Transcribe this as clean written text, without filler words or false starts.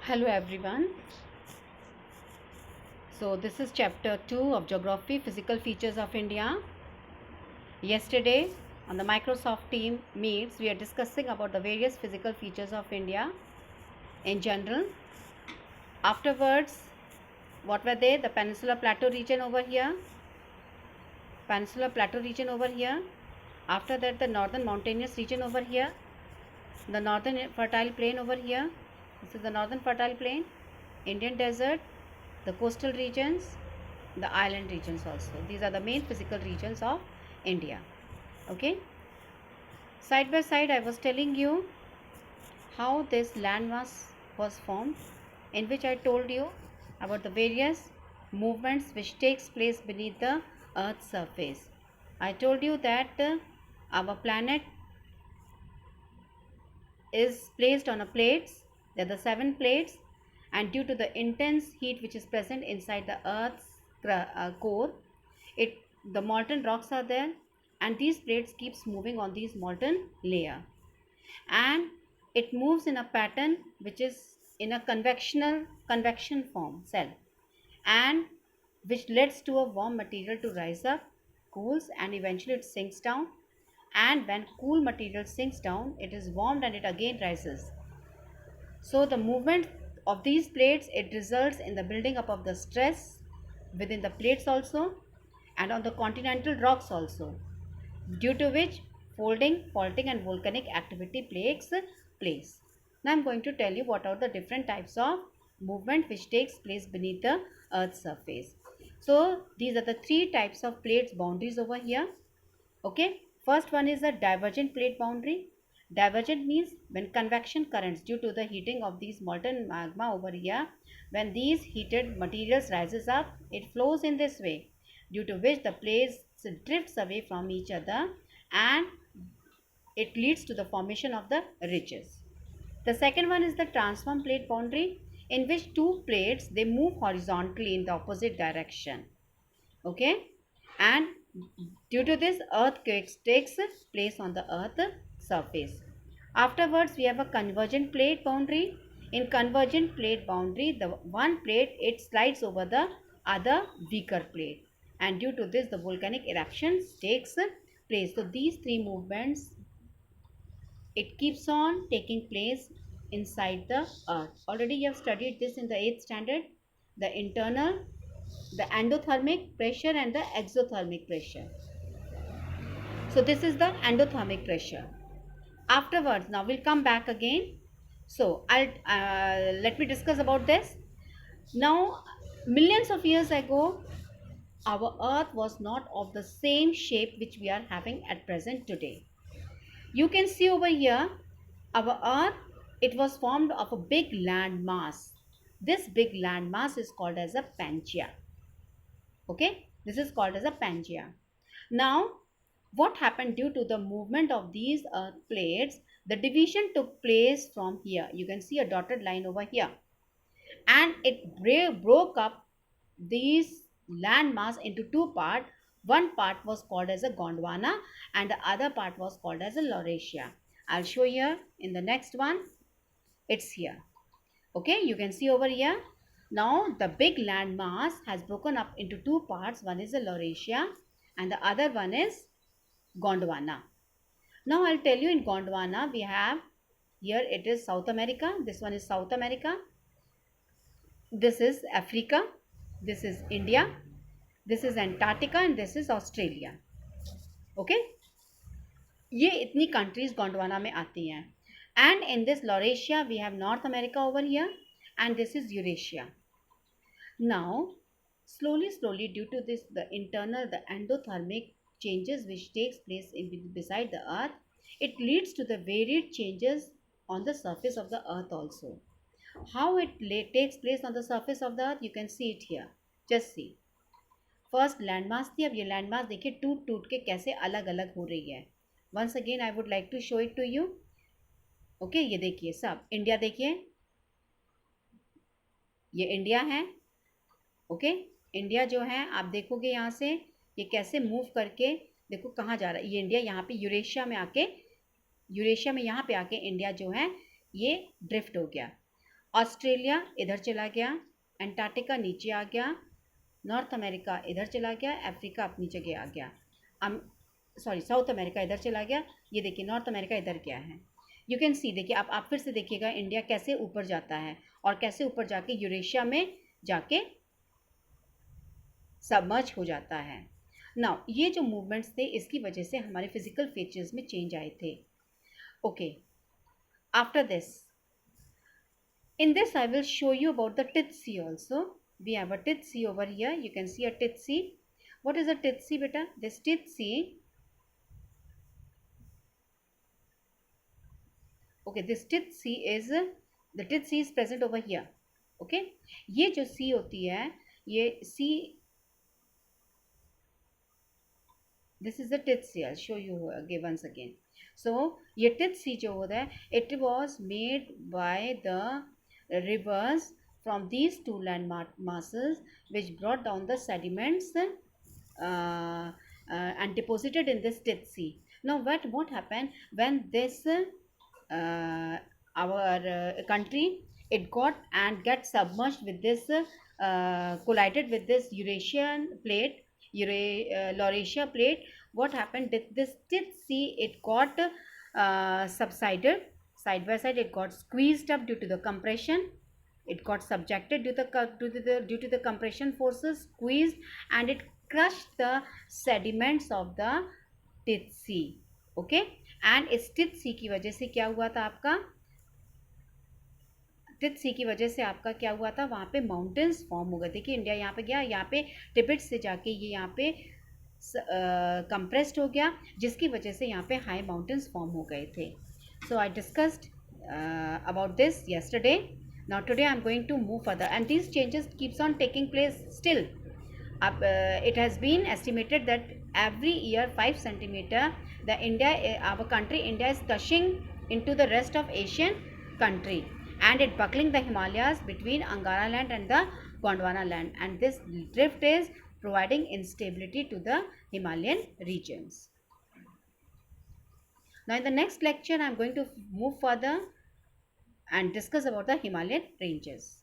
Hello everyone. So this is chapter 2 of Geography Physical Features of India. Yesterday on the Microsoft team meets we are discussing about the various physical features of India in general. Afterwards, what were they? The Peninsular Plateau region over here. Peninsular Plateau region over here. After that, the Northern Mountainous region over here. The Northern Fertile Plain over here. This is the Northern Fertile Plain. Indian Desert. The coastal regions, the island regions also. These are the main physical regions of India. Okay. Side by side, I was telling you how this landmass was formed, in which I told you about the various movements which takes place beneath the Earth's surface. I told you that our planet is placed on a plates. There are the 7 plates, and due to the intense heat which is present inside the Earth's core, the molten rocks are there, and these plates keeps moving on these molten layer, and it moves in a pattern which is in a convection form cell, and which leads to a warm material to rise up, cools, and eventually it sinks down. And when cool material sinks down, it is warmed and it again rises. So the movement of these plates, it results in the building up of the stress within the plates also, and on the continental rocks also, due to which folding, faulting, and volcanic activity takes place. Now I am going to tell you what are the different types of movement which takes place beneath the Earth's surface. So these are the 3 types of plates boundaries over here. Okay, first one is a divergent plate boundary. Divergent means when convection currents due to the heating of these molten magma over here, when these heated materials rises up, it flows in this way, due to which the plates drifts away from each other, and it leads to the formation of the ridges. The second one is the transform plate boundary, in which 2 plates they move horizontally in the opposite direction. Okay, and due to this, earthquakes takes place on the earth surface. Afterwards, we have a convergent plate boundary. In convergent plate boundary, the one plate it slides over the other weaker plate, and due to this the volcanic eruptions takes place. So these 3 movements, it keeps on taking place inside the earth. Already you have studied this in the 8th standard, the internal, the endothermic pressure and the exothermic pressure. So this is the endothermic pressure. Afterwards, now we'll come back again. So I'll let me discuss about this. Now, millions of years ago, our earth was not of the same shape which we are having at present today. You can see over here, our earth, it was formed of a big land mass. This big land mass is called as a Pangaea. Okay, this is called as a Pangaea. Now, what happened due to the movement of these earth plates? The division took place from here. You can see a dotted line over here, and it broke up these land mass into 2 parts. One part was called as a Gondwana, and the other part was called as a Laurasia. I'll show you in the next one. It's here. Okay, you can see over here. Now the big land mass has broken up into 2 parts. One is the Laurasia and the other one is Gondwana. Now I'll tell you, in Gondwana we have, here it is South America. This one is South America. This is Africa. This is India. This is Antarctica and this is Australia. Okay. ये इतनी countries Gondwana में आती हैं. And in this Laurasia we have North America over here, and this is Eurasia. Now slowly due to this, the internal, the endothermic changes which takes place beside the earth, it leads to the varied changes on the surface of the earth also. How it takes place on the surface of the earth, you can see it here. Just see. First landmass थी, अब ये landmass देखिए टूट टूट के कैसे अलग अलग हो रही है. Once again I would like to show it to you. Okay, ये देखिए सब इंडिया, देखिए ये इंडिया है. ओके, इंडिया जो है आप देखोगे यहाँ से ये कैसे मूव करके, देखो कहाँ जा रहा है ये इंडिया. यहाँ पे यूरेशिया में आके, यूरेशिया में यहाँ पे आके इंडिया जो है ये ड्रिफ्ट हो गया. ऑस्ट्रेलिया इधर चला गया, अंटार्कटिका नीचे आ गया, नॉर्थ अमेरिका इधर चला गया, अफ्रीका अपनी जगह आ गया, साउथ अमेरिका इधर चला गया, ये देखिए नॉर्थ अमेरिका इधर क्या है। यू कैन सी, देखिए आप फिर से देखिएगा इंडिया कैसे ऊपर जाता है और कैसे ऊपर जाके यूरेशिया में जाके सबमर्ज हो जाता है। नाउ ये जो मूवमेंट्स थे इसकी वजह से हमारे फिजिकल फीचर्स में चेंज आए थे। Okay, after this, in this I will show you about the tith sea also. We have a tith sea over here. You can see a tith sea. What is a tith sea, beta? This tith sea, okay, this tith sea is, the tith sea is present over here. Okay, ये जो sea होती है, ये sea, this is the tith sea. I'll show you again once again. So ये tith sea जो होता है, it was made by the rivers from these two land masses which brought down the sediments and deposited in this tith sea. Now what happened when this our country, it got and get submerged with this collided with this Eurasian plate, Laurasia plate. What happened, this tith sea, it got subsided side by side, it got squeezed up due to the compression, it got subjected due to the compression forces, squeezed, and it crushed the sediments of the tith sea. Okay, and इस teeth सी की वजह से क्या हुआ था, आपका teeth सी की वजह से आपका क्या हुआ था, वहाँ पे माउंटेन्स फॉर्म हो गए। देखिए इंडिया यहाँ पे गया, यहाँ पे टिबेट से जाके ये यहाँ पे कंप्रेस्ड हो गया, जिसकी वजह से यहाँ पे हाई माउंटेन्स फॉर्म हो गए थे। So I discussed about this yesterday. Now today I am going to move further, and these changes keeps on taking place still. It has been estimated that every year 5 centimeter our country India is gushing into the rest of Asian country, and it buckling the Himalayas between Angara land and the Gondwana land, and this drift is providing instability to the Himalayan regions. Now in the next lecture I am going to move further and discuss about the Himalayan ranges.